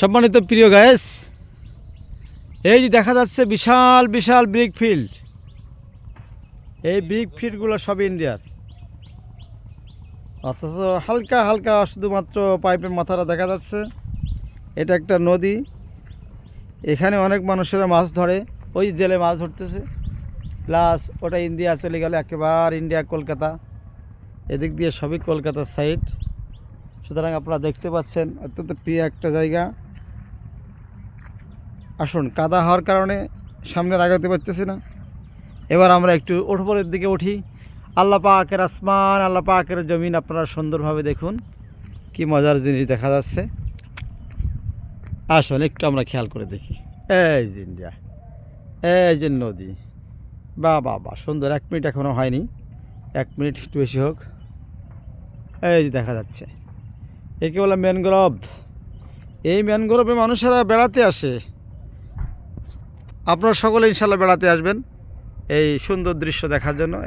সম্মানিত প্রিয় গায়েস, এই যে দেখা যাচ্ছে বিশাল বিশাল ব্রিক ফিল্ড। এই ব্রিক ফিল্ডগুলো সব ইন্ডিয়ার, অথচ হালকা হালকা শুধুমাত্র পাইপের মাথাটা দেখা যাচ্ছে। এটা একটা নদী, এখানে অনেক মানুষেরা মাছ ধরে, ওই জেলে মাছ ধরতেছে। প্লাস ওটা ইন্ডিয়া চলে গেল, একেবারে ইন্ডিয়া কলকাতা, এদিক দিয়ে সবই কলকাতার সাইড। সুতরাং আপনারা দেখতে পাচ্ছেন অত্যন্ত প্রিয় একটা জায়গা। আসুন, কাদা হওয়ার কারণে সামনে আগাতে পারতেছি না। এবার আমরা একটু উপরের দিকে উঠি। আল্লাহ পাকের আসমান, আল্লাহ পাকের জমিন আপনারা সুন্দরভাবে দেখুন, কি মজার জিনিস দেখা যাচ্ছে। আসুন একটু আমরা খেয়াল করে দেখি। এই যে ইন্ডিয়া, এই যে নদী, বা বা বা সুন্দর। 1 মিনিট এখনও হয়নি, 1 মিনিট একটু বেশি হোক। এই যে দেখা যাচ্ছে, একে বলে ম্যানগ্রোভ। এই ম্যানগ্রোভে মানুষেরা বেড়াতে আসে। আপনারা সকলে ইনশাল্লাহ বেড়াতে আসবেন এই সুন্দর দৃশ্য দেখার জন্য।